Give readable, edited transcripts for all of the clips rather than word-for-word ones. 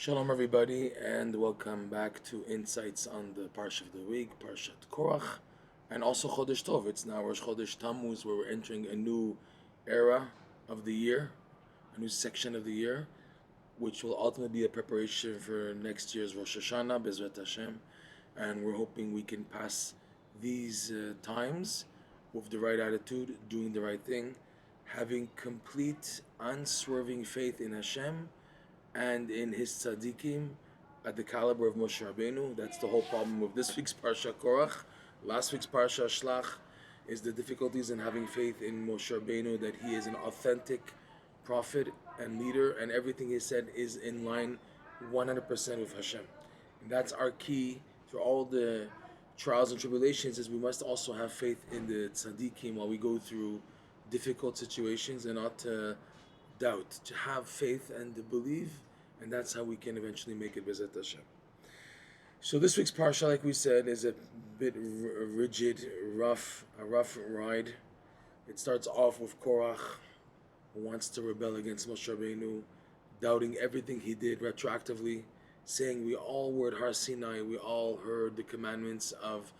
Shalom, everybody, and welcome back to Insights on the Parsha of the Week, Parshat Korach, and also Chodesh Tov. It's now Rosh Chodesh Tammuz, where we're entering a new era of the year, a new section of the year, which will ultimately be a preparation for next year's Rosh Hashanah, Bezrat Hashem, and we're hoping we can pass these times with the right attitude, doing the right thing, having complete, unswerving faith in Hashem and in his tzaddikim at the caliber of Moshe Rabbeinu. That's the whole problem with this week's Parsha Korach. Last week's Parsha Shlach is the difficulties in having faith in Moshe Rabbeinu, that he is an authentic prophet and leader, and everything he said is in line 100% with Hashem. And that's our key through all the trials and tribulations, is we must also have faith in the tzaddikim while we go through difficult situations, and not to doubt, to have faith and to believe, and that's how we can eventually make it Bezat Hashem. So this week's parsha, like we said, is a bit rigid, a rough ride. It starts off with Korach, who wants to rebel against Moshe Rabbeinu, doubting everything he did retroactively, saying we all were at Har Sinai, we all heard the commandments of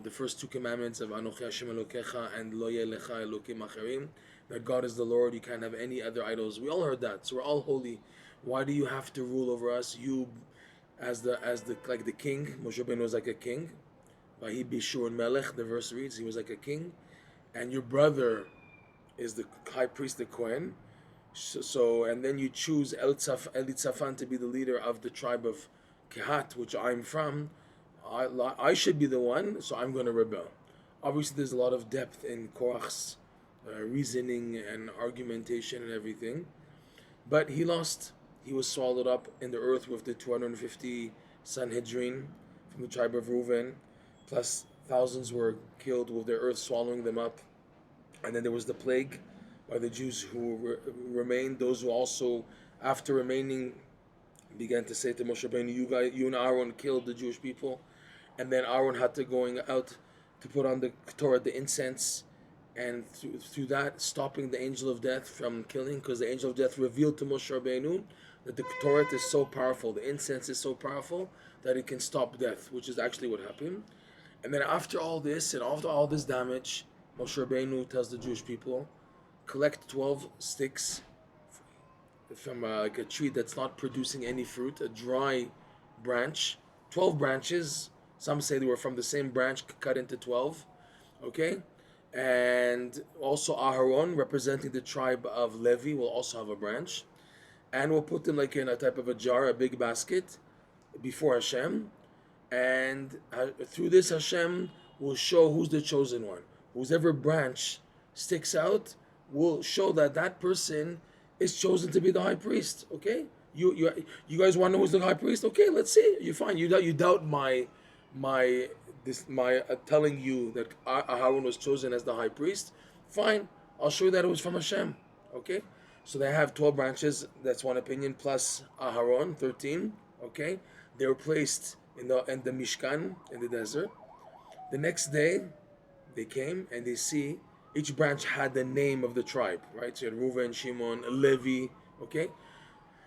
the first two commandments of Anochi Hashem Elokecha and Lo Yeh Lecha Elokim Acherim, that God is the Lord, you can't have any other idols. We all heard that, so we're all holy. Why do you have to rule over us? You, as the like the king, Moshe Rabbeinu was like a king. Vahi Bishur Melech, the verse reads, he was like a king, and your brother is the high priest, the Kohen. So and then you choose Elitzaphan to be the leader of the tribe of Kehat, which I'm from. I should be the one, so I'm going to rebel. Obviously, there's a lot of depth in Korach's reasoning and argumentation and everything, but he lost. He was swallowed up in the earth with the 250 Sanhedrin from the tribe of Reuven, plus thousands were killed with their earth swallowing them up. And then there was the plague by the Jews who remained. Those who also, after remaining, began to say to Moshe Rabbeinu, you and Aaron killed the Jewish people. And then Aaron had to going out to put on the Torah, the incense, and through that stopping the angel of death from killing, because the angel of death revealed to Moshe Rabbeinu that the Torah is so powerful, the incense is so powerful that it can stop death, which is actually what happened. And then after all this, and after all this damage, Moshe Rabbeinu tells the Jewish people, collect 12 sticks from like a tree that's not producing any fruit, a dry branch, 12 branches. Some say they were from the same branch cut into 12, okay? And also Aharon, representing the tribe of Levi, will also have a branch. And we'll put them like in a type of a jar, a big basket, before Hashem. And through this, Hashem will show who's the chosen one. Whoever branch sticks out will show that that person is chosen to be the high priest, okay? You guys want to know who's the high priest? Okay, let's see. You're fine. You doubt my telling you that Aaron was chosen as the high priest. Fine, I'll show you that it was from Hashem. Okay, so they have 12 branches. That's one opinion, plus Aaron, 13. Okay, they were placed in the Mishkan in the desert. The next day, they came and they see each branch had the name of the tribe. Right, so you had Reuven, Shimon, Levi. Okay,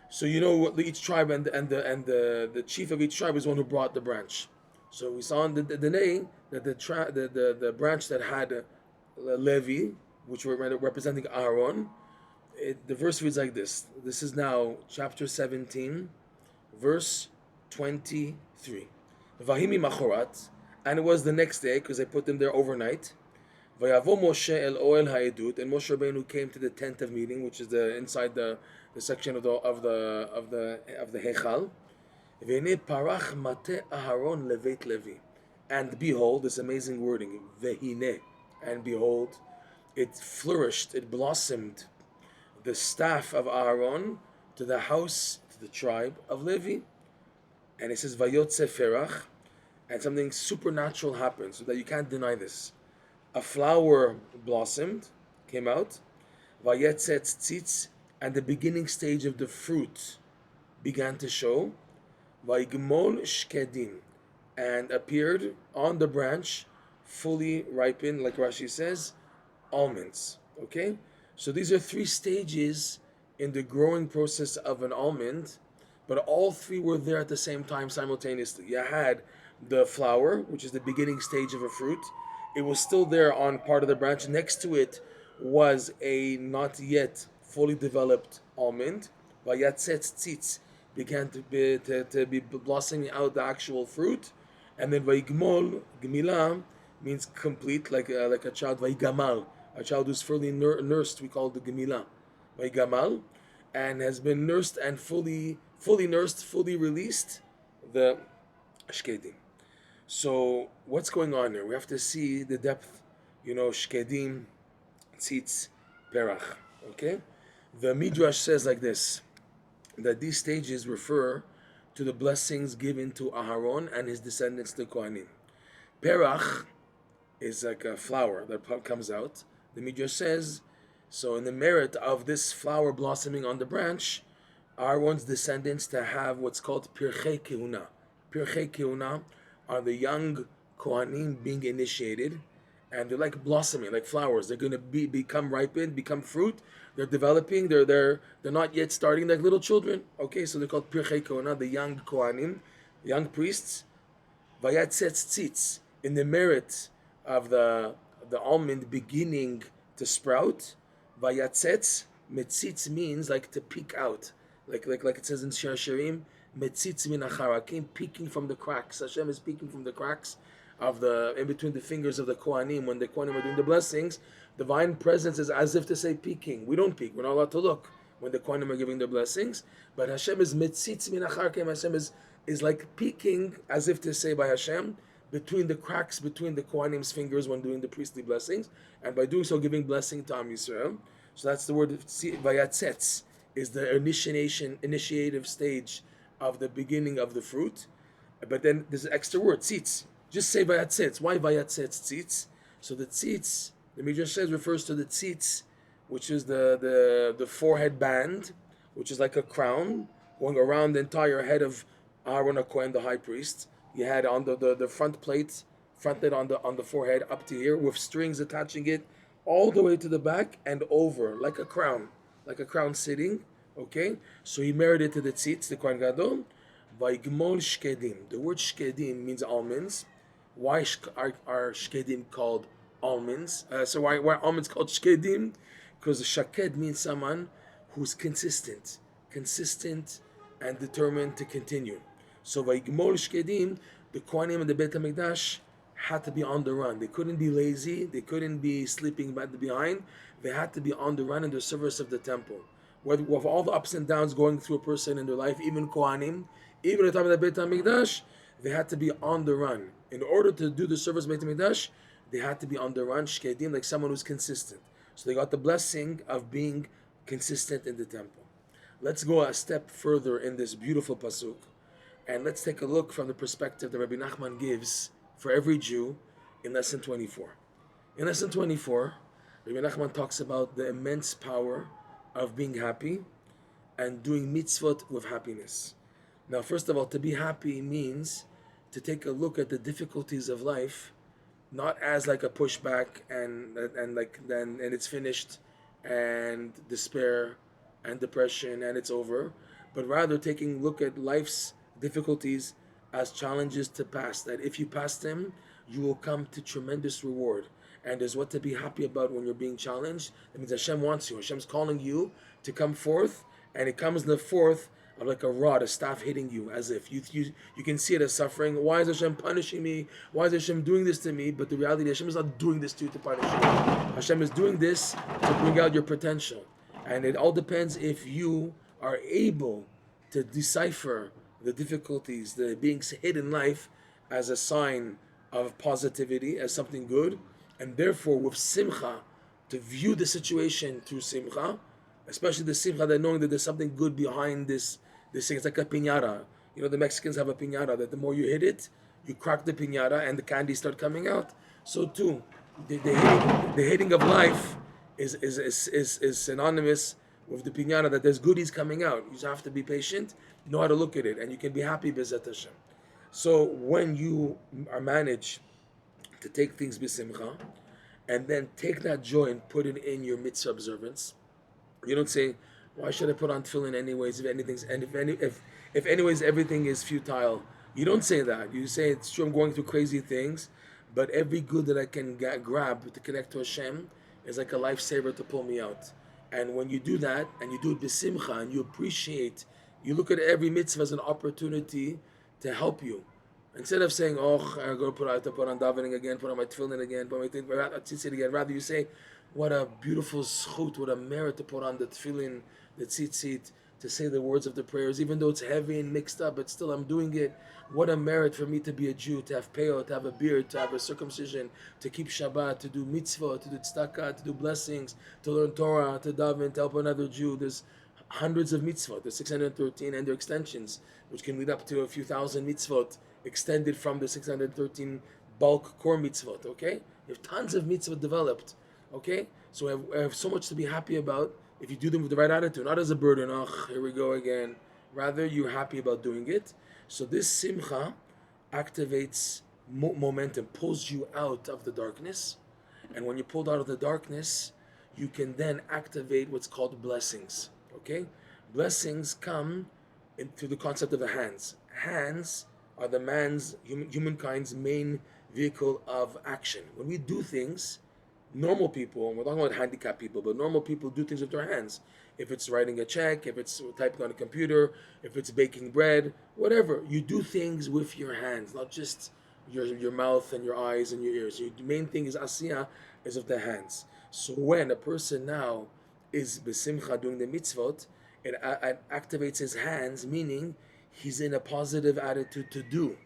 so you know what each tribe and the chief of each tribe is one who brought the branch. So we saw in the day that the branch that had Levi, which were representing Aaron, the verse reads like this. This is now chapter 17, verse 23. Vahimi machorat, and it was the next day because they put them there overnight. Vayavo Moshe el Oel Ha'edut, and Moshe Rabbeinu came to the tent of meeting, which is the inside the section of the Hechal. Parach mate Aharon levet Levi, and behold, this amazing wording, vehine, and behold, it flourished, it blossomed, the staff of Aharon to the house, to the tribe of Levi. And it says vayotze ferach, and something supernatural happened, so that you can't deny this. A flower blossomed, came out, vayetzet tzitz, and the beginning stage of the fruit began to show. Vaigmol shkedim, and appeared on the branch, fully ripened, like Rashi says, almonds. Okay, so these are three stages in the growing process of an almond but all three were there at the same time simultaneously. You had the flower, which is the beginning stage of a fruit. It was still there on part of the branch. Next to it was a not yet fully developed almond. Vayatzetz tzitz began to be blossoming out the actual fruit. And then Vaigmol, Gmila, means complete, like a child. Vaigamal, a child who's fully nursed, we call it the Gmila. Vaigamal, and has been nursed and fully nursed, fully released, the Shkedim. So what's going on here? We have to see the depth, Shkedim, Tzitz, Perach. Okay? The Midrash says like this, that these stages refer to the blessings given to Aharon and his descendants, the Kohanim. Perach is like a flower that comes out. The Midrash says, so in the merit of this flower blossoming on the branch, Aaron's descendants to have what's called Pirchei Kehuna. Pirchei Kehuna are the young Kohanim being initiated, and they're like blossoming, like flowers. They're going to become ripened, become fruit. They're developing. They're not yet starting like little children. Okay, so they're called Pirchei Kehuna, the young Kohanim, young priests. Vayatzetz tzitz, in the merit of the almond beginning to sprout. Vayatzetz, metzitz means like to peek out, like it says in Shir Shirim, metzitz min acharakim, peeking from the cracks. Hashem is peeking from the cracks of in between the fingers of the Kohanim. When the Kohanim are doing the blessings, divine presence is as if to say peeking. We don't peek. We're not allowed to look when the Kohanim are giving their blessings. But Hashem is metzitz min acharakim. Hashem is like peeking, as if to say by Hashem, between the cracks between the Kohanim's fingers when doing the priestly blessings, and by doing so giving blessing to Am Yisrael. So that's the word vayatzetz, is the initiative stage of the beginning of the fruit. But then there's an extra word, tzitz. Just say vayatzetz. Why vayatzetz tzitz? So the tzitz, the Midrash says, refers to the tzitz, which is the forehead band, which is like a crown going around the entire head of Aaron HaKohen, the high priest. You had on the front plate, fronted on the forehead up to here, with strings attaching it all the way to the back and over, like a crown sitting. Okay, so he married it to the tzitz, the Kohen Gadol. Vaigmol shkedim. The word shkedim means almonds. Why are shkedim called almonds? So why are almonds called shkedim? Because shaked means someone who's consistent and determined to continue. So Vaigmol Shkedim, the Kohanim and the Beit HaMikdash had to be on the run. They couldn't be lazy. They couldn't be sleeping behind. They had to be on the run in the service of the temple. With all the ups and downs going through a person in their life, even Kohanim, even at the time of the Beit HaMikdash, they had to be on the run. In order to do the service of Beit HaMikdash, they had to be on the run, Shkedim, like someone who's consistent. So they got the blessing of being consistent in the temple. Let's go a step further in this beautiful pasuk. And let's take a look from the perspective that Rabbi Nachman gives for every Jew in lesson 24. In lesson 24, Rabbi Nachman talks about the immense power of being happy and doing mitzvot with happiness. Now, first of all, to be happy means to take a look at the difficulties of life, not as like a pushback and it's finished, and despair and depression and it's over, but rather taking a look at life's difficulties as challenges to pass, that if you pass them, you will come to tremendous reward. And there's what to be happy about when you're being challenged. That means Hashem wants you. Hashem's calling you to come forth, and it comes in the forth of like a rod, a staff hitting you, as if you can see it as suffering. Why is Hashem punishing me? Why is Hashem doing this to me? But the reality is Hashem is not doing this to you to punish you. Hashem is doing this to bring out your potential. And it all depends if you are able to decipher the difficulties, the being hit in life as a sign of positivity, as something good, and therefore with simcha, to view the situation through simcha, especially the simcha that knowing that there's something good behind this thing. It's like a piñata. You know, the Mexicans have a piñata that the more you hit it, you crack the piñata and the candy start coming out. So too, the hitting of life is synonymous with the piñata, that there's goodies coming out. You just have to be patient, know how to look at it, and you can be happy b'ezat Hashem. So when you are managed to take things b'simcha, and then take that joy and put it in your mitzvah observance, you don't say, Why should I put on tefillin anyways? If anything's and if anyways everything is futile. You don't say that. You say it's true. I'm going through crazy things, but every good that I can grab to connect to Hashem is like a lifesaver to pull me out. And when you do that, and you do it b'simcha, and you appreciate, you look at every mitzvah as an opportunity to help you. Instead of saying, "Oh, I'm going to put on davening again, put on my tefillin again, put on my tzitzit again," rather you say, "What a beautiful schut, what a merit to put on the tefillin, the tzitzit, to say the words of the prayers, even though it's heavy and mixed up, but still I'm doing it. What a merit for me to be a Jew, to have peyot, to have a beard, to have a circumcision, to keep Shabbat, to do mitzvah, to do tzedakah, to do blessings, to learn Torah, to daven, to help another Jew." There's hundreds of mitzvot, there's 613 and their extensions, which can lead up to a few thousand mitzvot extended from the 613 bulk core mitzvot, okay? You have tons of mitzvot developed, okay? So I have so much to be happy about if you do them with the right attitude, not as a burden, oh, here we go again. Rather, you're happy about doing it. So this simcha activates momentum, pulls you out of the darkness. And when you're pulled out of the darkness, you can then activate what's called blessings, okay? Blessings come through the concept of the hands. Hands are humankind's main vehicle of action. When we do things, normal people, and we're talking about handicapped people, but normal people do things with their hands. If it's writing a check, if it's typing on a computer, if it's baking bread, whatever, you do things with your hands, not just your mouth and your eyes and your ears. The main thing is asiyah, is of the hands. So when a person now is besimcha doing the mitzvot, it activates his hands, meaning he's in a positive attitude to do.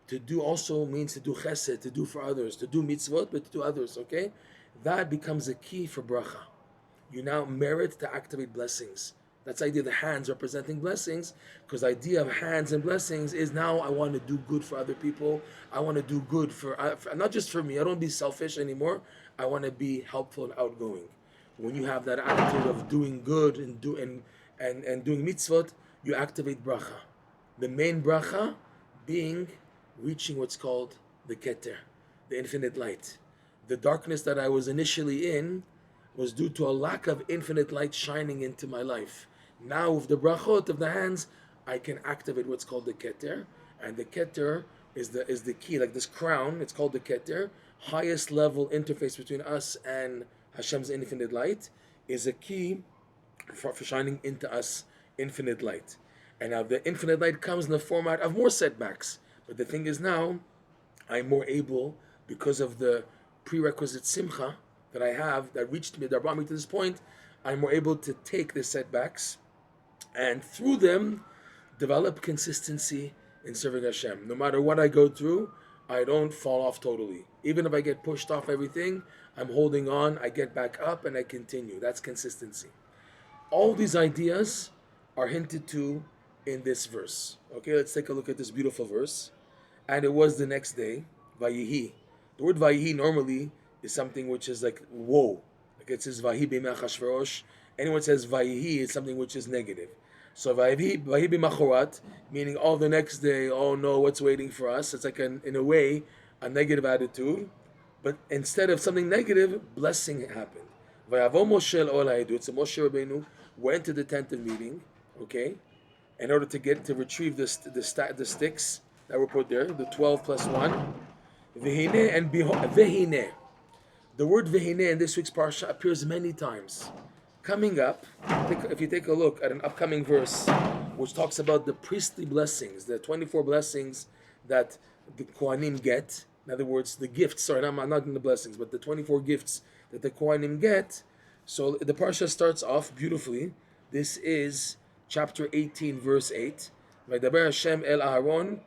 To do also means to do chesed, to do for others, to do mitzvot, but to do others, okay? That becomes a key for bracha. You now merit to activate blessings. That's the idea of the hands representing blessings, because the idea of hands and blessings is now I want to do good for other people. I want to do good for not just for me. I don't want to be selfish anymore. I want to be helpful and outgoing. When you have that attitude of doing good and doing mitzvot, you activate bracha. The main bracha being reaching what's called the keter, the infinite light. The darkness that I was initially in was due to a lack of infinite light shining into my life. Now with the brachot of the hands, I can activate what's called the keter, and the keter is the key, like this crown. It's called the keter. Highest level interface between us and Hashem's infinite light is a key for shining into us infinite light. And now the infinite light comes in the format of more setbacks. But the thing is now, I'm more able, because of the prerequisite simcha that I have, that reached me, that brought me to this point, I'm more able to take the setbacks and through them develop consistency in serving Hashem. No matter what I go through, I don't fall off totally. Even if I get pushed off everything, I'm holding on, I get back up and I continue. That's consistency. All these ideas are hinted to in this verse. Okay, let's take a look at this beautiful verse. And it was the next day, Vayihi. The word Vayihi normally is something which is like woe. Like it says Vayihi b'mei Achashverosh. Anyone says Vayihi is something which is negative. So Vayihi b'machorat, meaning the next day, oh no, what's waiting for us? It's like in a way, a negative attitude. But instead of something negative, blessing happened. Vayavo Moshe l'ol ha'edut. So Moshe Rabbeinu went to the tent of meeting, okay, in order to retrieve the sticks that were put there, the 12 plus 1. Vehine and vehine. The word vehine in this week's parsha appears many times. Coming up, if you take a look at an upcoming verse, which talks about the priestly blessings, the 24 blessings that the Kohanim get. In other words, the gifts. Sorry, not in the blessings, but the 24 gifts that the Kohanim get. So the parsha starts off beautifully. This is chapter 18, verse 8. Vaydaber Hashem el Aaron.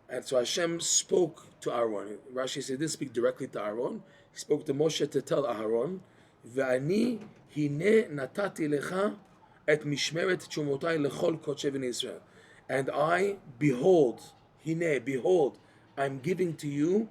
And so Hashem spoke to Aaron. Rashi said, didn't speak directly to Aaron. He spoke to Moshe to tell Aaron, Ve'ani hine natati lecha et mishmeret chumotai lechol kodshe b'nei Israel. And I, behold, I'm giving to you,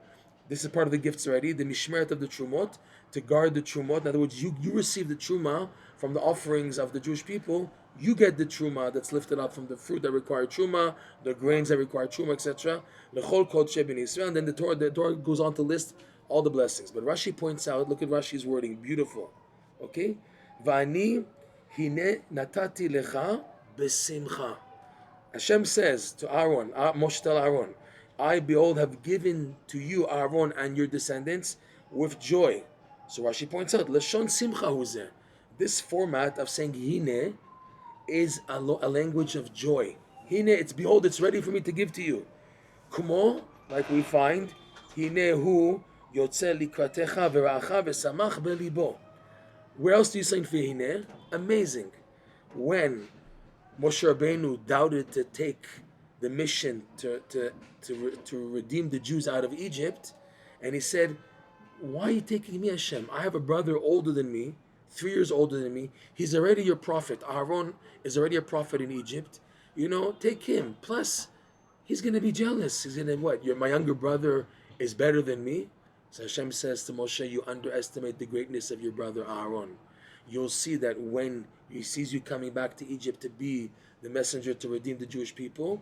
this is part of the gifts already, the mishmeret of the trumot, to guard the trumot. In other words, you receive the truma from the offerings of the Jewish people. You get the truma that's lifted up from the fruit that require truma, the grains that require truma, etc. Lechol kodshe b'nei Israel. And then the Torah goes on to list all the blessings. But Rashi points out, look at Rashi's wording, beautiful. Okay? Va'ani Hine natati lecha besimcha. Hashem says to Aaron, Moshe tell Aaron, I behold have given to you Aaron and your descendants with joy. So Rashi points out, Lashon simcha huzeh. This format of saying hine is a language of joy. Hine, it's behold, it's ready for me to give to you. Kumo, like we find, hine hu yotze likratecha v'ra'acha v'samach belibo. Where else do you say hine? Amazing. When Moshe Rabbeinu doubted to take the mission to redeem the Jews out of Egypt, and he said, why are you taking me, Hashem? I have a brother older than me, 3 years older than me. He's already your prophet. Aaron is already a prophet in Egypt. Take him. Plus, he's going to be jealous. He's going to, what? My younger brother is better than me? So Hashem says to Moshe, you underestimate the greatness of your brother Aaron. You'll see that when he sees you coming back to Egypt to be the messenger to redeem the Jewish people,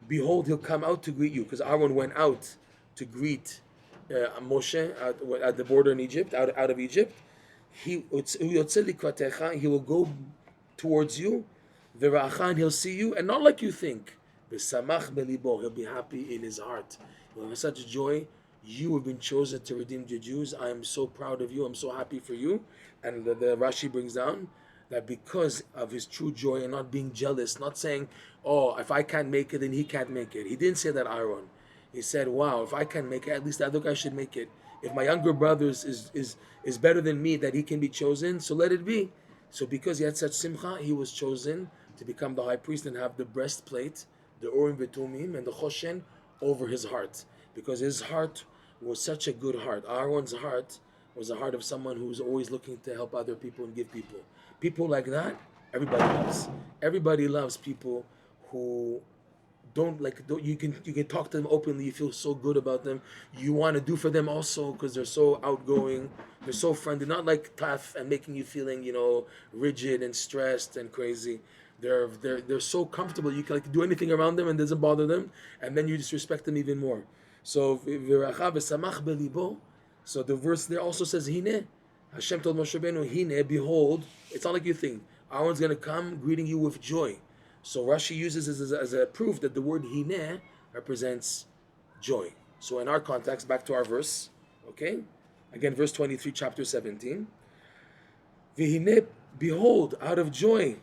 behold, he'll come out to greet you, because Aaron went out to greet Moshe at the border in Egypt, out of Egypt. He will go towards you, and he'll see you, and not like you think. He'll be happy in his heart. He'll have such joy. You have been chosen to redeem the Jews. I am so proud of you. I'm so happy for you. And the Rashi brings down that because of his true joy and not being jealous, not saying, oh, if I can't make it, then he can't make it. He didn't say that, Aaron. He said, wow, if I can't make it, at least the other guy should make it. If my younger brother is better than me, that he can be chosen, so let it be. So because he had such simcha, he was chosen to become the high priest and have the breastplate, the Urim V'Tumim, and the Choshen over his heart. Because his heart was such a good heart. Aaron's heart was the heart of someone who's always looking to help other people and give people. People like that, everybody loves. Everybody loves people who you can talk to them openly. You feel so good about them. You want to do for them also because they're so outgoing. They're so friendly, not like tough and making you feeling rigid and stressed and crazy. They're so comfortable. You can do anything around them and it doesn't bother them, and then you just respect them even more. So so the verse there also says Hine. Hashem told Moshe Rabbeinu, Hine, behold. It's not like you think. Aaron's going to come greeting you with joy. So Rashi uses this as a proof that the word Hine represents joy. So in our context, back to our verse, okay? Again, verse 23, chapter 17. V'hine, behold, out of joy.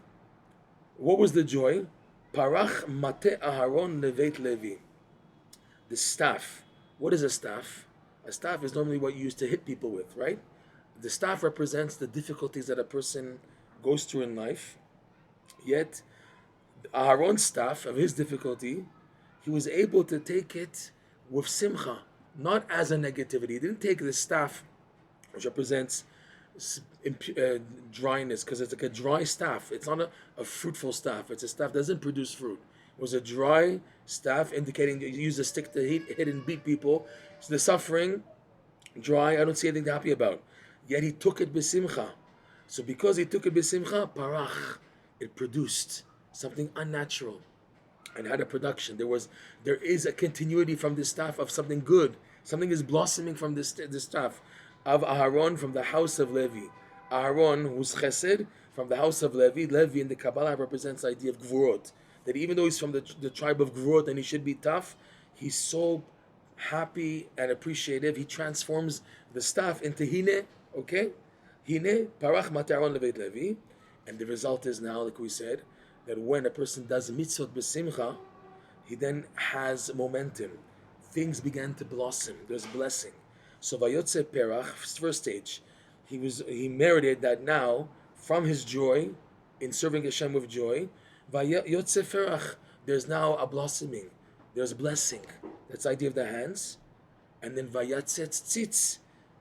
What was the joy? Parach mate Aharon leveit Levi. The staff. What is a staff? A staff is normally what you use to hit people with, right? The staff represents the difficulties that a person goes through in life. Yet, Aharon's staff, of his difficulty, he was able to take it with simcha, not as a negativity. He didn't take the staff, which represents dryness, because it's like a dry staff. It's not a fruitful staff. It's a staff that doesn't produce fruit. It was a dry staff, indicating you use a stick to hit and beat people. So the suffering, dry, I don't see anything to be happy about. Yet he took it b'simcha. So because he took it b'simcha, parach, it produced something unnatural and had a production. There is a continuity from this staff of something good. Something is blossoming from this staff of Aharon from the house of Levi. Aharon, who's chesed, from the house of Levi. Levi in the Kabbalah represents the idea of gvurot. That even though he's from the tribe of gvurot and he should be tough, he's so happy and appreciative. He transforms the staff into hine, okay? Hine, parach mataron leveit Levi. And the result is now, like we said, that when a person does mitzvot b'simcha, he then has momentum. Things began to blossom. There's blessing. So vayotze perach, first stage, he merited that now from his joy in serving Hashem with joy. Vayotze perach, there's now a blossoming. There's blessing. That's the idea of the hands. And then vayatzetz tzitz.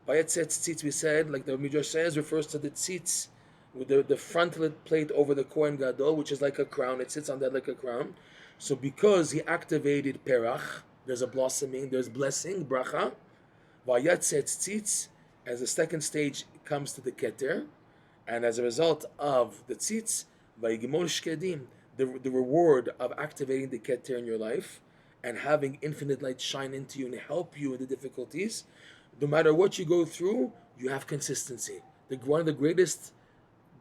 Vayatzetz tzitz, we said, like the Midrash says, refers to the tzitz, with the frontlet plate over the Kohen Gadol, which is like a crown. It sits on that like a crown. So because he activated perach, there's a blossoming, there's blessing, bracha. Vayatzetz tzitz, as the second stage comes to the keter, and as a result of the tzitz, vayigimor shkedim, the reward of activating the keter in your life and having infinite light shine into you and help you in the difficulties. No matter what you go through, you have consistency. One of the greatest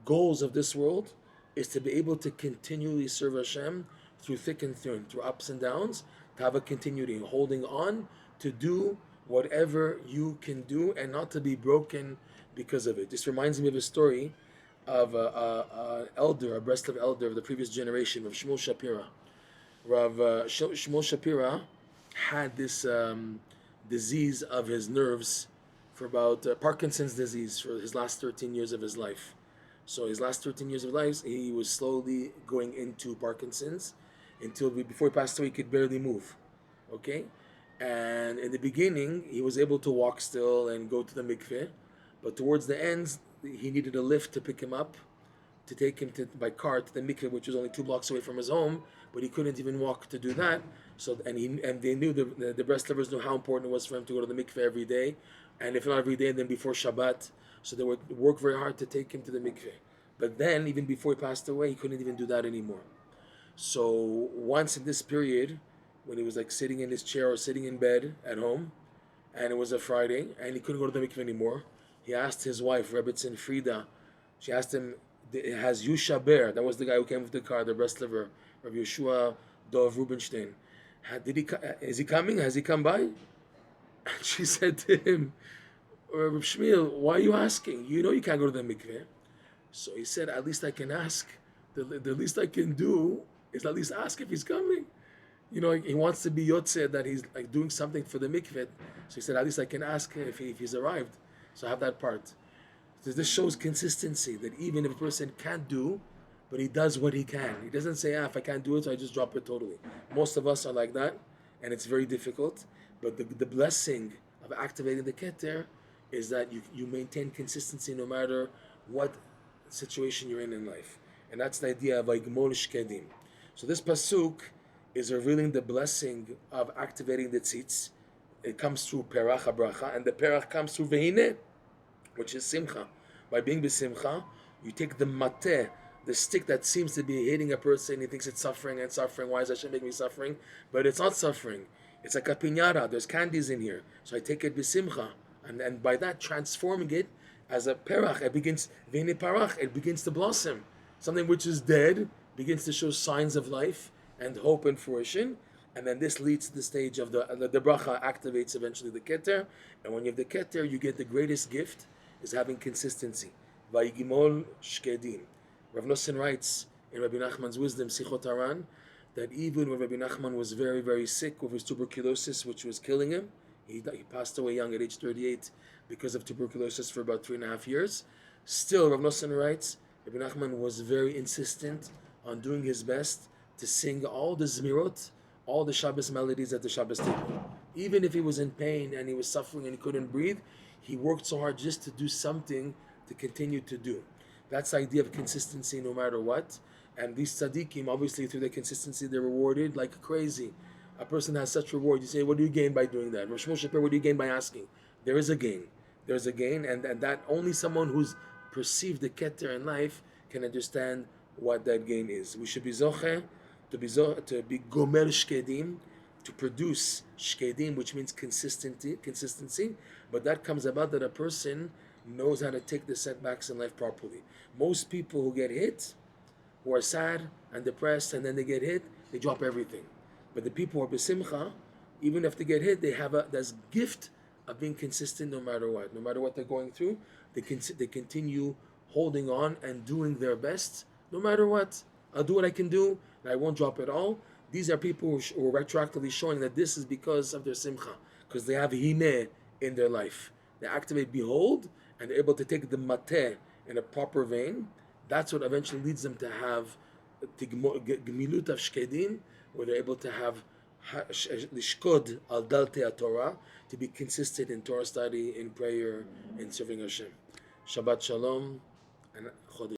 goals of this world is to be able to continually serve Hashem through thick and thin, through ups and downs, to have a continuity, holding on to do whatever you can do and not to be broken because of it. This reminds me of a story of an elder, a Breslov elder of the previous generation, of Shmuel Shapira. Shmuel Shapira had this disease of his nerves for about Parkinson's disease for his last 13 years of his life. So his last 13 years of life, he was slowly going into Parkinson's until before he passed away, he could barely move. Okay? And in the beginning, he was able to walk still and go to the mikveh. But towards the end, he needed a lift to pick him up, to take him by car to the mikveh, which was only 2 blocks away from his home. But he couldn't even walk to do that. So and they knew the breast lovers knew how important it was for him to go to the mikveh every day, and if not every day, then before Shabbat. So they would work very hard to take him to the mikveh. But then, even before he passed away, he couldn't even do that anymore. So once in this period, when he was like sitting in his chair or sitting in bed at home, and it was a Friday, and he couldn't go to the mikveh anymore, he asked his wife, Rebbetzin Frida, she asked him, has Yusha Ber, that was the guy who came with the car, the breast liver, of Yeshua Dov Rubinstein, is he coming? Has he come by? And she said to him, Reb Shmuel, why are you asking? You know you can't go to the mikveh. So he said, at least I can ask. The least I can do is at least ask if he's coming. You know, he wants to be yotzeh, that he's like doing something for the mikveh. So he said, at least I can ask if he's arrived. So I have that part. So this shows consistency, that even if a person can't do, but he does what he can. He doesn't say, if I can't do it, so I just drop it totally. Most of us are like that, and it's very difficult. But the blessing of activating the keter is that you maintain consistency no matter what situation you're in life. And that's the idea of Vaygmol Shkedim. So this pasuk is revealing the blessing of activating the tzitz. It comes through Perach HaBracha, and the Perach comes through Vehine, which is Simcha. By being B'Simcha, you take the mateh, the stick that seems to be hitting a person, he thinks it's suffering and suffering. Why is Hashem making me suffering? But it's not suffering. It's like a piñata. There's candies in here. So I take it B'Simcha. And by that, transforming it as a perach, it begins, Vehine Parach, it begins to blossom. Something which is dead begins to show signs of life and hope and fruition. And then this leads to the stage of the bracha activates eventually the keter. And when you have the keter, you get the greatest gift, is having consistency. Vaygimol shkedim. Rav Nosson writes in Rabbi Nachman's wisdom, Sichot Haran, that even when Rabbi Nachman was very, very sick with his tuberculosis, which was killing him, he passed away young at age 38 because of tuberculosis for about 3.5 years. Still, Rav Nosson writes, Rabbi Nachman was very insistent on doing his best to sing all the Zmirot, all the Shabbos melodies at the Shabbos table. Even if he was in pain and he was suffering and he couldn't breathe, he worked so hard just to do something to continue to do. That's the idea of consistency no matter what. And these tzaddikim, obviously through their consistency, they're rewarded like crazy. A person has such reward. You say, what do you gain by doing that? Rosh Shapir, what do you gain by asking? There is a gain. There's a gain, and that only someone who's perceived the keter in life can understand what that gain is. We should be zoche, to be gomer shkedim, to produce shkedim, which means consistency. But that comes about that a person knows how to take the setbacks in life properly. Most people who get hit, who are sad and depressed, and then they get hit, they drop everything. But the people who are besimcha, even if they get hit, they have this gift of being consistent no matter what. No matter what they're going through, they continue holding on and doing their best no matter what. I'll do what I can do, and I won't drop it all. These are people who are retroactively showing that this is because of their simcha, because they have hineh in their life. They activate behold, and they're able to take the mateh in a proper vein. That's what eventually leads them to have gemilut of shkedim, where they're able to have lishkod al dalte Torah, to be consistent in Torah study, in prayer, in serving Hashem. Shabbat shalom and chodesh.